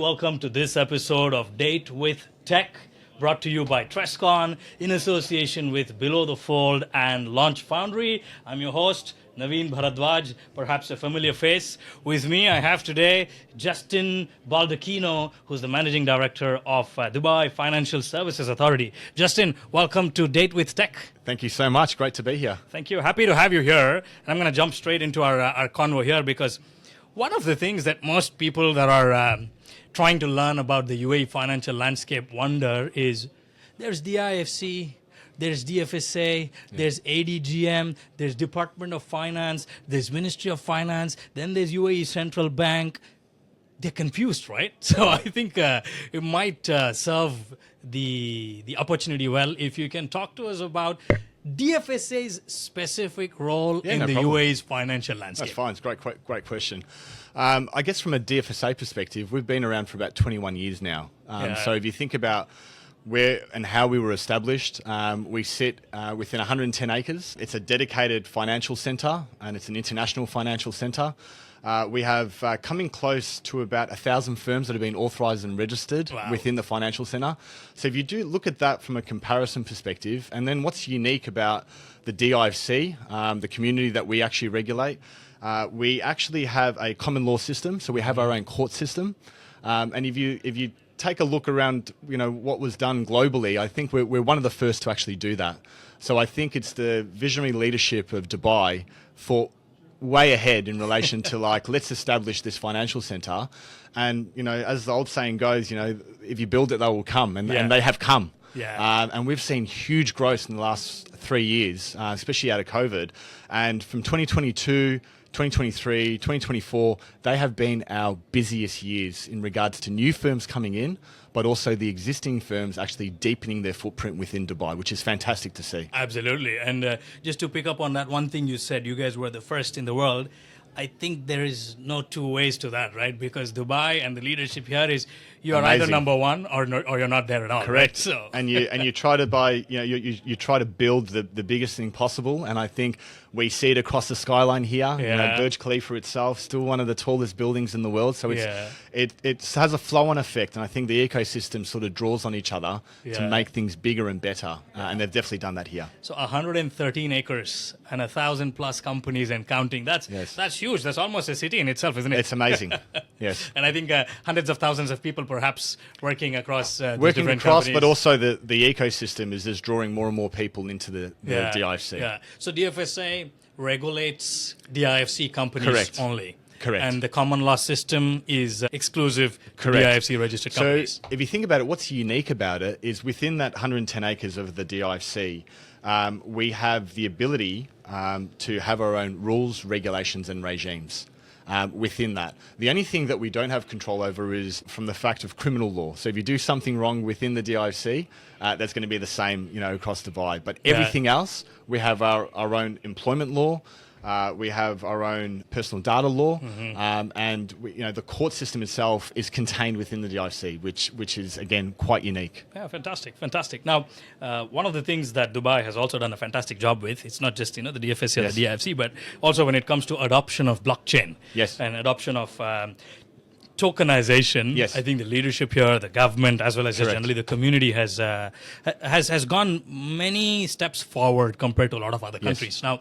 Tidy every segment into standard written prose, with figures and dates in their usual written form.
welcome to this episode of Date with Tech, brought to you by Trescon in association with Below the Fold and Launch Foundry. I'm your host, Naveen Bharadwaj, perhaps a familiar face. With me, I have today Justin Baldacchino, who's the Managing Director of Dubai Financial Services Authority. Justin, welcome to Date with Tech. Thank you so much. Great to be here. Thank you. Happy to have you here. And I'm going to jump straight into our convo here because one of the things that most people that are trying to learn about the UAE financial landscape wonder is there's DIFC, there's DFSA, there's ADGM, there's Department of Finance, there's Ministry of Finance, then there's UAE Central Bank. They're confused, right? So I think it might serve the opportunity well if you can talk to us about DFSA's specific role in the UAE's financial landscape. That's fine. It's a great question. I guess from a DFSA perspective, we've been around for about 21 years now. So if you think about where and how we were established, we sit within 110 acres. It's a dedicated financial centre and it's an international financial centre. We have coming close to about 1,000 firms that have been authorised and registered within the financial centre. So if you do look at that from a comparison perspective, and then what's unique about the DIFC, the community that we actually regulate, we actually have a common law system, so we have our own court system. And if you take a look around, what was done globally, I think we're one of the first to actually do that. So I think it's the visionary leadership of Dubai for way ahead in relation to let's establish this financial centre. And, as the old saying goes, if you build it, they will come. And they have come. Yeah. And we've seen huge growth in the last 3 years, especially out of COVID. And from 2022, 2023, 2024, they have been our busiest years in regards to new firms coming in, but also the existing firms actually deepening their footprint within Dubai, which is fantastic to see. Absolutely. And just to pick up on that one thing you said, you guys were the first in the world. I think there is no two ways to that, right? Because Dubai and the leadership here is you are either number one or you're not there at all. Correct. Right? So and you try to buy, you try to build the biggest thing possible. And I think we see it across the skyline here. Burj Khalifa itself, still one of the tallest buildings in the world. So it has a flow-on effect. And I think the ecosystem sort of draws on each other to make things bigger and better. And they've definitely done that here. So 113 acres and 1,000 plus companies and counting. That's huge. That's almost a city in itself, isn't it? It's amazing. Yes. And I think hundreds of thousands of people perhaps working across different companies. But also the ecosystem is just drawing more and more people into the DIFC. Yeah. So DFSA regulates DIFC companies only. Correct. And the common law system is exclusive to DIFC registered companies. So if you think about it, what's unique about it is within that 110 acres of the DIFC, we have the ability to have our own rules, regulations and regimes within that. The only thing that we don't have control over is from the fact of criminal law. So if you do something wrong within the DIFC, that's going to be the same across Dubai. But everything else, we have our own employment law. We have our own personal data law, and the court system itself is contained within the DIFC, which is again quite unique. Yeah, fantastic. Now, one of the things that Dubai has also done a fantastic job with, it's not just the DFSA or the DIFC, but also when it comes to adoption of blockchain, and adoption of tokenization. I think the leadership here, the government, as well as just generally the community has gone many steps forward compared to a lot of other countries. Now,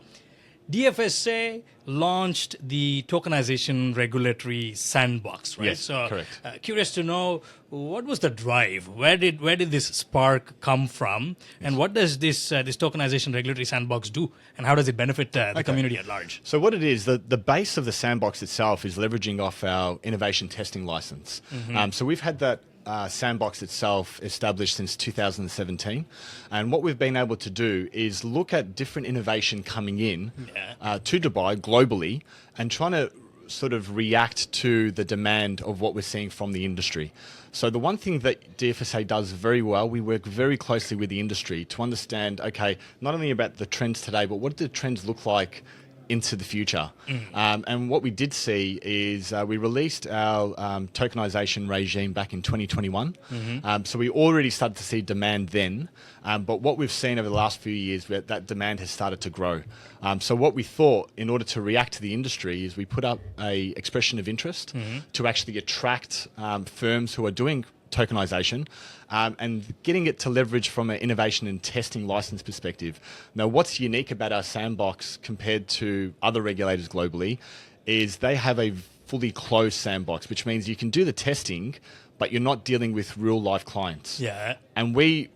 DFSA launched the tokenization regulatory sandbox, right? Yes, so, curious to know, what was the drive? Where did this spark come from? And what does this tokenization regulatory sandbox do? And how does it benefit the community at large? So what it is, the base of the sandbox itself is leveraging off our innovation testing license. So we've had that sandbox itself established since 2017, and what we've been able to do is look at different innovation coming in to Dubai globally and trying to sort of react to the demand of what we're seeing from the industry. So the one thing that DFSA does very well, we work very closely with the industry to understand, not only about the trends today, but what do the trends look like into the future. And what we did see is we released our tokenization regime back in 2021. So we already started to see demand then. But what we've seen over the last few years, that demand has started to grow. So what we thought, in order to react to the industry, is we put up a expression of interest to actually attract firms who are doing tokenization and getting it to leverage from an innovation and testing license perspective. Now, what's unique about our sandbox compared to other regulators globally is they have a fully closed sandbox, which means you can do the testing, but you're not dealing with real life clients. Yeah. And we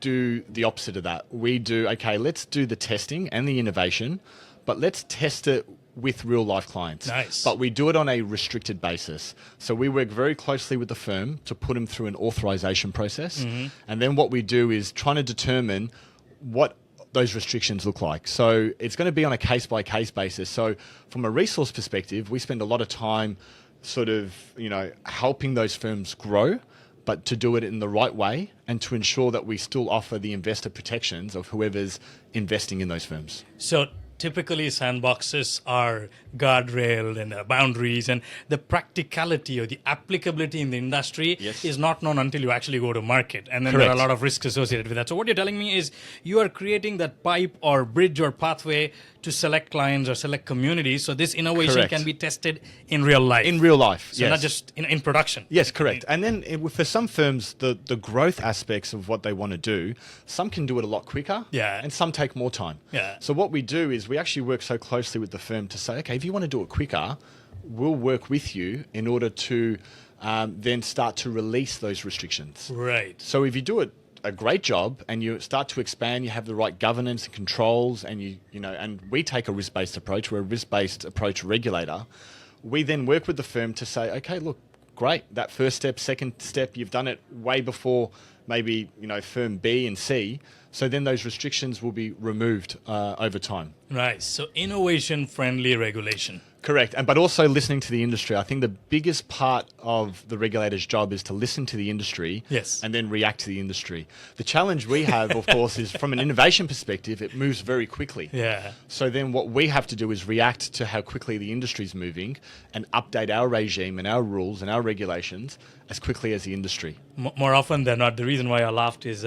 do the opposite of that. We do, okay, let's do the testing and the innovation, but let's test it with real life clients. Nice. But we do it on a restricted basis. So we work very closely with the firm to put them through an authorization process. And then what we do is trying to determine what those restrictions look like. So it's going to be on a case by case basis. So from a resource perspective, we spend a lot of time sort of, helping those firms grow, but to do it in the right way and to ensure that we still offer the investor protections of whoever's investing in those firms. So typically sandboxes are guardrailed and boundaries, and the practicality or the applicability in the industry is not known until you actually go to market. And then there are a lot of risks associated with that. So what you're telling me is you are creating that pipe or bridge or pathway to select clients or select communities. So this innovation can be tested in real life. In real life, so not just in production. Yes, correct. And then for some firms, the growth aspects of what they want to do, some can do it a lot quicker and some take more time. So what we do is we actually work so closely with the firm to say, okay, if you want to do it quicker, we'll work with you in order to then start to release those restrictions. Right. So if you do it a great job and you start to expand, you have the right governance and controls, and and we take a risk-based approach. We're a risk-based approach regulator. We then work with the firm to say, okay, look, great, that first step, second step, you've done it way before maybe firm B and C. So then those restrictions will be removed over time. Right. So innovation-friendly regulation. Correct. But also listening to the industry. I think the biggest part of the regulator's job is to listen to the industry and then react to the industry. The challenge we have, of course, is from an innovation perspective, it moves very quickly. Yeah. So then what we have to do is react to how quickly the industry is moving and update our regime and our rules and our regulations as quickly as the industry. More often than not, the reason why I laughed is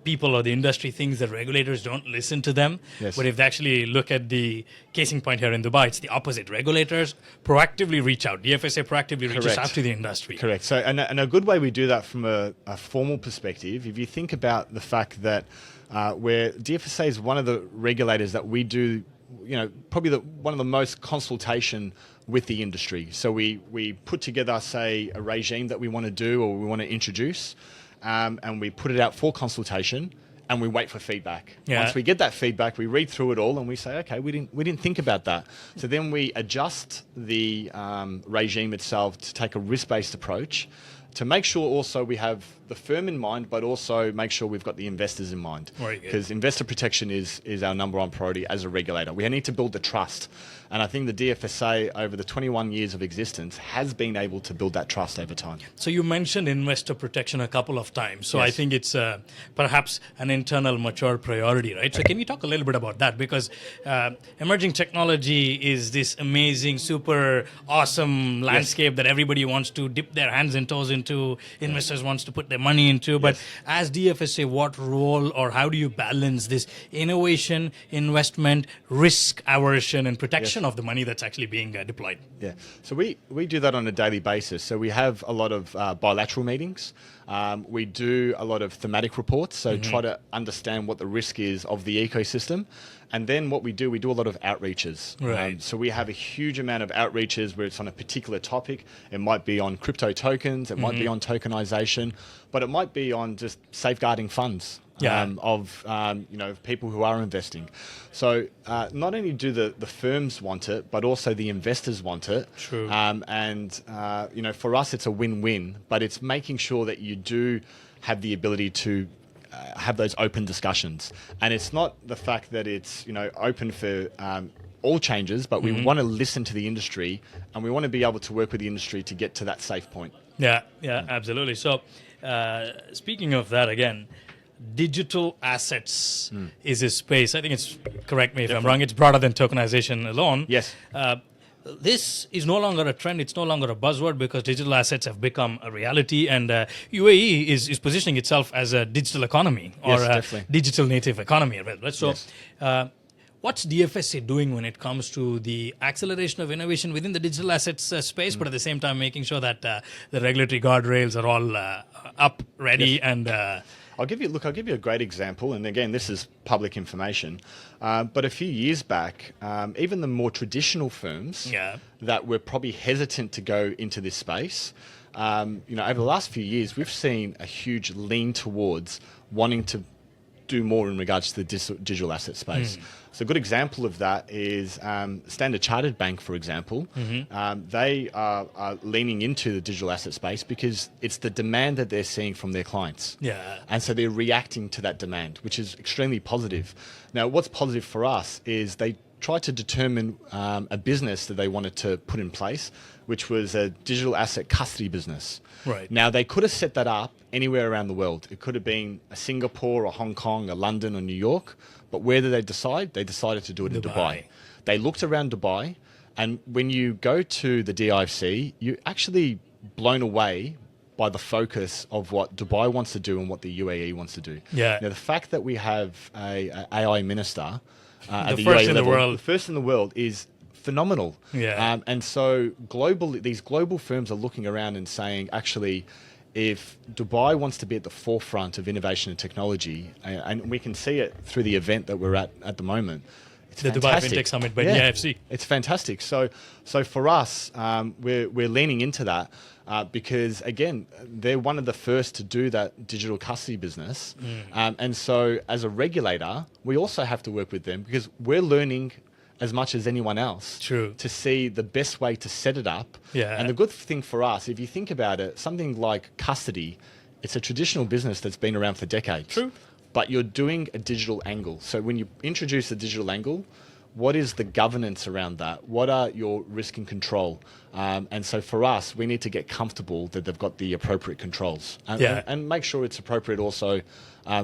people or the industry thinks that regulators don't listen to them. But if they actually look at the casing point here in Dubai, it's the opposite. Regulators proactively reach out. DFSA proactively reaches out to the industry. Correct. So, and a good way we do that from a formal perspective, if you think about the fact that where DFSA is one of the regulators that we do, probably one of the most consultation with the industry. So we put together, say, a regime that we want to do or we want to introduce, and we put it out for consultation, and we wait for feedback. Once we get that feedback, we read through it all, and we say, okay, we didn't think about that. So then we adjust the regime itself to take a risk-based approach to make sure also we have the firm in mind, but also make sure we've got the investors in mind. Because investor protection is our number one priority as a regulator. We need to build the trust. And I think the DFSA, over the 21 years of existence, has been able to build that trust over time. So you mentioned investor protection a couple of times. So I think it's perhaps an internal mature priority, right? So can we talk a little bit about that? Because emerging technology is this amazing, super awesome landscape that everybody wants to dip their hands and toes into, investors wants to put their money into. But as DFSA, what role or how do you balance this innovation, investment, risk aversion, and protection of the money that's actually being deployed? Yeah, so we do that on a daily basis. So we have a lot of bilateral meetings. We do a lot of thematic reports, so try to understand what the risk is of the ecosystem. And then what we do a lot of outreaches. Right. So we have a huge amount of outreaches where it's on a particular topic. It might be on crypto tokens, it might be on tokenization, but it might be on just safeguarding funds. Of people who are investing. So not only do the firms want it, but also the investors want it. True. For us, it's a win-win, but it's making sure that you do have the ability to have those open discussions. And it's not the fact that it's open for all changes, but we want to listen to the industry, and we want to be able to work with the industry to get to that safe point. Yeah, absolutely. So speaking of that again, digital assets is a space. I think it's, correct me if I'm wrong, it's broader than tokenization alone. Yes. This is no longer a trend. It's no longer a buzzword because digital assets have become a reality, and UAE is positioning itself as a digital economy or a digital native economy. Right? So, what's DFSA doing when it comes to the acceleration of innovation within the digital assets space, but at the same time making sure that the regulatory guardrails are all up, ready, and I'll give you a great example, and again, this is public information. But a few years back, even the more traditional firms that were probably hesitant to go into this space, over the last few years, we've seen a huge lean towards wanting to do more in regards to the digital asset space. So a good example of that is Standard Chartered Bank, for example. They are leaning into the digital asset space because it's the demand that they're seeing from their clients. And so they're reacting to that demand, which is extremely positive. Now, what's positive for us is they tried to determine a business that they wanted to put in place, which was a digital asset custody business. Right. Now, they could have set that up anywhere around the world. It could have been a Singapore, or Hong Kong, or London, or New York. But where did they decide? They decided to do it in Dubai. They looked around Dubai, and when you go to the DFSA, you're actually blown away by the focus of what Dubai wants to do and what the UAE wants to do. Now, the fact that we have a AI minister at the first UAE in level, the world. the first in the world, is phenomenal. And so these global firms are looking around and saying, actually, if Dubai wants to be at the forefront of innovation and technology, and we can see it through the event that we're at the moment, it's the fantastic. Dubai Fintech Summit by DFSA. It's fantastic. So for us, we're leaning into that because, again, they're one of the first to do that digital custody business. And so as a regulator, we also have to work with them because we're learning as much as anyone else to see the best way to set it up. And the good thing for us, if you think about it, something like custody, it's a traditional business that's been around for decades. But you're doing a digital angle. So when you introduce a digital angle, what is the governance around that? What are your risk and control? And so for us, we need to get comfortable that they've got the appropriate controls and make sure it's appropriate also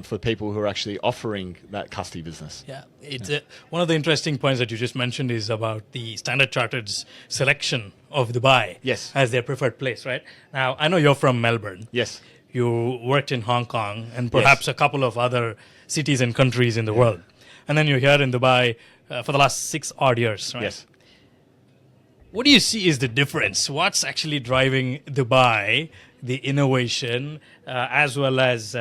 for people who are actually offering that custody business. It's one of the interesting points that you just mentioned is about the Standard Chartered's selection of Dubai as their preferred place, right? Now, I know you're from Melbourne. You worked in Hong Kong and perhaps a couple of other cities and countries in the world. And then you're here in Dubai for the last 6 odd years, right? What do you see is the difference? What's actually driving Dubai, the innovation, as well as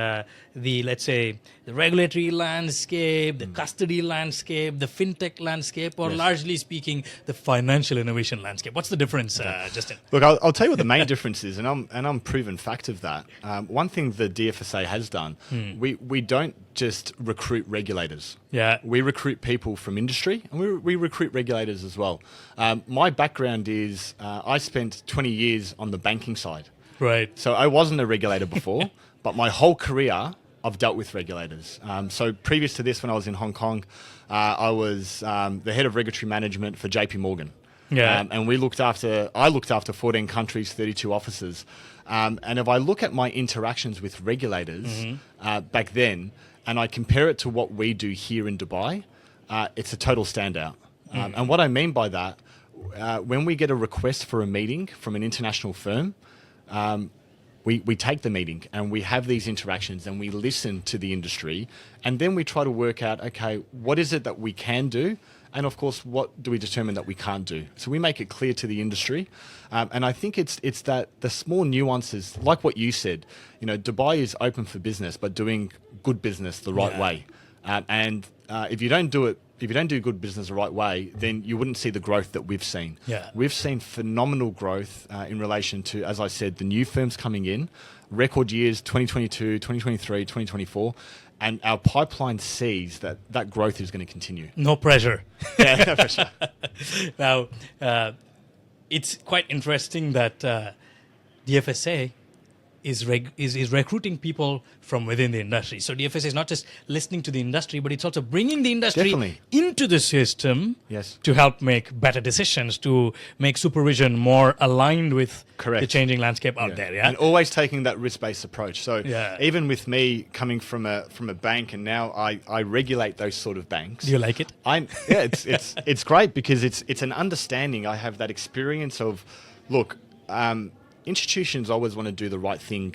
the, let's say, the regulatory landscape, the custody landscape, the fintech landscape, or largely speaking, the financial innovation landscape? What's the difference, Justin? Look, I'll tell you what the main difference is, and I'm proven fact of that. One thing the DFSA has done, we don't just recruit regulators. We recruit people from industry, and we recruit regulators as well. My background is I spent 20 years on the banking side. So I wasn't a regulator before, but my whole career I've dealt with regulators. So previous to this, when I was in Hong Kong, I was the head of regulatory management for JP Morgan. And I looked after 14 countries, 32 offices. And if I look at my interactions with regulators back then, and I compare it to what we do here in Dubai, it's a total standout. And what I mean by that, when we get a request for a meeting from an international firm, we take the meeting and we have these interactions and we listen to the industry, and then we try to work out, okay, what is it that we can do? And of course, what do we determine that we can't do? So we make it clear to the industry. And I think it's that the small nuances, like what you said, Dubai is open for business, but doing good business the right way. And if you don't do good business the right way, then you wouldn't see the growth that we've seen. We've seen phenomenal growth in relation to, as I said, the new firms coming in, record years 2022, 2023, 2024, and our pipeline sees that growth is going to continue. No pressure. For sure. Now, it's quite interesting that DFSA is recruiting people from within the industry. So DFSA is not just listening to the industry, but it's also bringing the industry Definitely. into the system Yes. to help make better decisions, to make supervision more aligned with Correct. the changing landscape out there. Yeah, And always taking that risk-based approach. So Yeah. even with me coming from a bank, and now I regulate those sort of banks. do you like it? It's great because it's an understanding. I have that experience of, look, institutions always want to do the right thing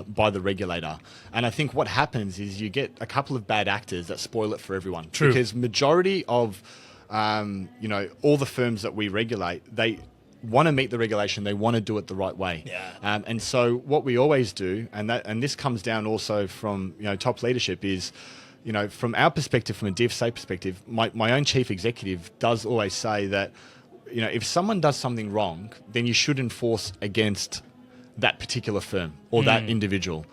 by the regulator, and I think what happens is you get a couple of bad actors that spoil it for everyone. True. Because majority of all the firms that we regulate, they want to meet the regulation, they want to do it the right way. Yeah. And so what we always do, and this comes down also from top leadership, is from our perspective, from a DFSA perspective, my own chief executive does always say that if someone does something wrong, then you should enforce against that particular firm or that individual.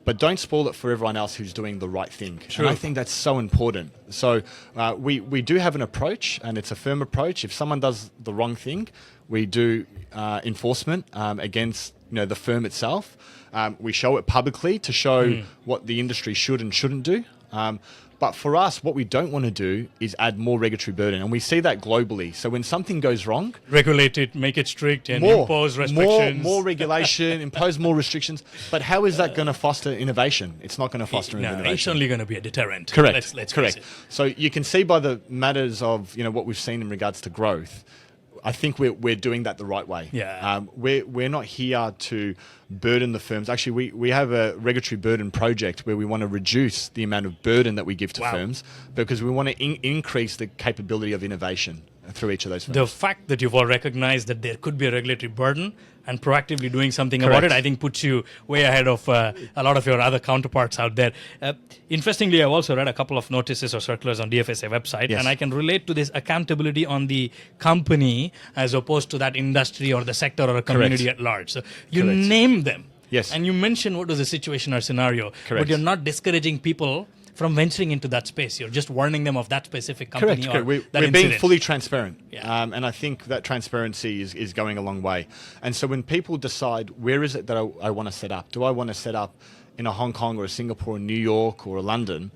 But don't spoil it for everyone else who's doing the right thing. True. And I think that's so important. So we do have an approach, and it's a firm approach. If someone does the wrong thing, we do enforcement against the firm itself. We show it publicly to show what the industry should and shouldn't do. But for us, what we don't want to do is add more regulatory burden. And we see that globally. So when something goes wrong, Regulate it, make it strict, and impose restrictions. More regulation, impose more restrictions. But how is that going to foster innovation? It's not going to foster innovation. It's only going to be a deterrent. Correct. Let's Correct. face it. So you can see by the matters of what we've seen in regards to growth. I think we're doing that the right way. Yeah. We're not here to burden the firms. Actually, we have a regulatory burden project where we want to reduce the amount of burden that we give to firms, because we want to increase the capability of innovation through each of those firms. The fact that you've all recognized that there could be a regulatory burden and proactively doing something about it, I think puts you way ahead of a lot of your other counterparts out there. Interestingly, I've also read a couple of notices or circulars on DFSA website, and I can relate to this accountability on the company as opposed to that industry or the sector or a community at large. So you name them. Yes. And you mention what was the situation or scenario, but you're not discouraging people from venturing into that space. You're just warning them of that specific company. Correct. We're being fully transparent. And I think that transparency is going a long way. And so when people decide, where is it that I want to set up? Do I want to set up in a Hong Kong or a Singapore or New York or a London?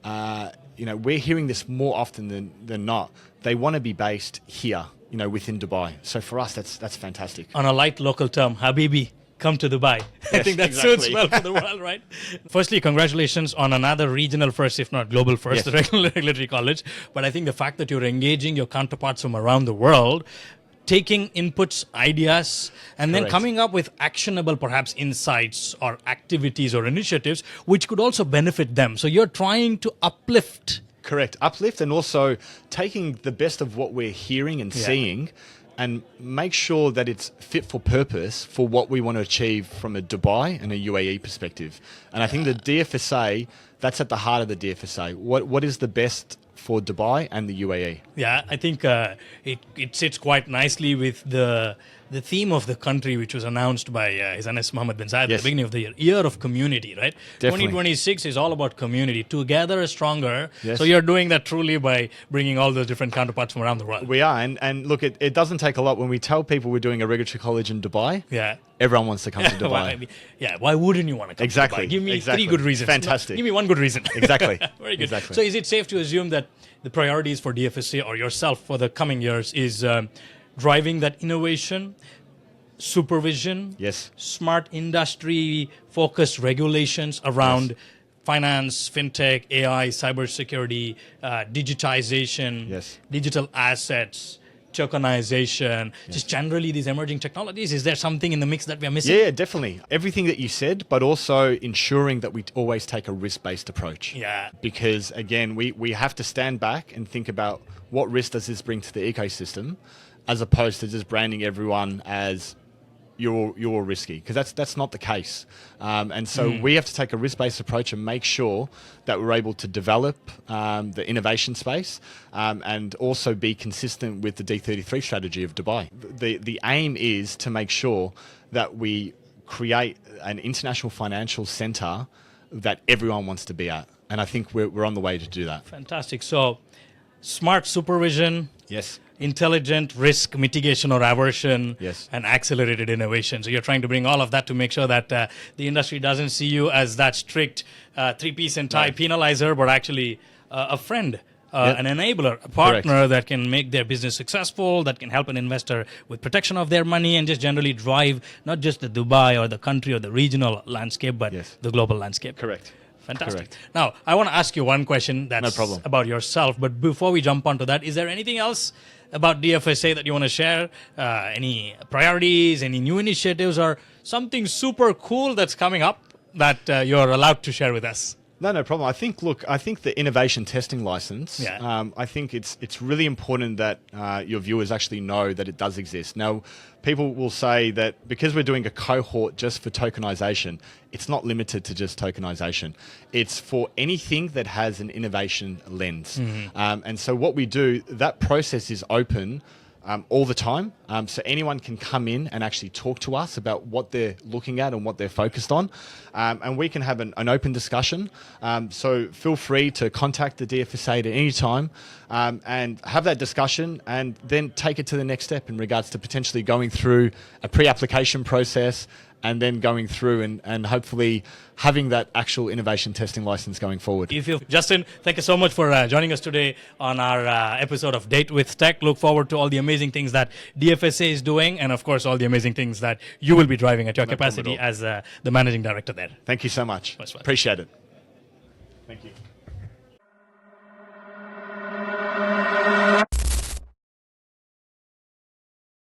We're hearing this more often than not. They want to be based here, within Dubai. So for us, that's fantastic. On a light local term, Habibi, come to Dubai. I think that suits well for the world, right? Firstly, congratulations on another regional first, if not global first, the Regulatory College. But I think the fact that you're engaging your counterparts from around the world, taking inputs, ideas, and then coming up with actionable, perhaps, insights or activities or initiatives, which could also benefit them. So you're trying to uplift. Correct. Uplift, and also taking the best of what we're hearing and seeing, and make sure that it's fit for purpose for what we want to achieve from a Dubai and a UAE perspective. And I think the DFSA, that's at the heart of the DFSA. What is the best for Dubai and the UAE? Yeah, I think it sits quite nicely with the theme of the country, which was announced by His Highness Mohammed bin Zayed at the beginning of the year of community, right? Definitely. 2026 is all about community. Together is stronger. Yes. So you're doing that truly by bringing all those different counterparts from around the world. We are. And look, it doesn't take a lot. When we tell people we're doing a regulatory college in Dubai, everyone wants to come to Dubai. Why wouldn't you want to come to Dubai? Give me 3 good reasons. Fantastic. Give me 1 good reason. Exactly. Very good. Exactly. So is it safe to assume that the priorities for DFSA or yourself for the coming years is driving that innovation, supervision, smart industry-focused regulations around finance, fintech, AI, cybersecurity, digitization, digital assets, tokenization, just generally these emerging technologies? Is there something in the mix that we are missing? Yeah, definitely. Everything that you said, but also ensuring that we always take a risk-based approach. Yeah. Because, again, we have to stand back and think about what risk does this bring to the ecosystem, as opposed to just branding everyone as you're risky, because that's not the case. And so we have to take a risk-based approach and make sure that we're able to develop the innovation space and also be consistent with the D33 strategy of Dubai. The aim is to make sure that we create an international financial center that everyone wants to be at. And I think we're on the way to do that. Fantastic. So smart supervision, Yes. intelligent risk mitigation or aversion, Yes. and accelerated innovation. So you're trying to bring all of that to make sure that the industry doesn't see you as that strict three-piece and tie penalizer, but actually a friend. An enabler, a partner that can make their business successful, that can help an investor with protection of their money and just generally drive not just the Dubai or the country or the regional landscape, but the global landscape. Correct. Fantastic. Correct. Now, I want to ask you one question that's No problem. about yourself, but before we jump onto that, is there anything else about DFSA that you want to share? Any priorities, any new initiatives, or something super cool that's coming up that you're allowed to share with us? No problem. I think the innovation testing license, I think it's really important that your viewers actually know that it does exist. Now, people will say that because we're doing a cohort just for tokenization, it's not limited to just tokenization. It's for anything that has an innovation lens. And so what we do, that process is open all the time. So anyone can come in and actually talk to us about what they're looking at and what they're focused on. And we can have an open discussion. So feel free to contact the DFSA at any time and have that discussion and then take it to the next step in regards to potentially going through a pre-application process and then going through and hopefully having that actual innovation testing license going forward. Justin, thank you so much for joining us today on our episode of Date with Tech. Look forward to all the amazing things that DFSA is doing and, of course, all the amazing things that you will be driving at your capacity as the managing director there. Thank you so much. Appreciate it. Thank you.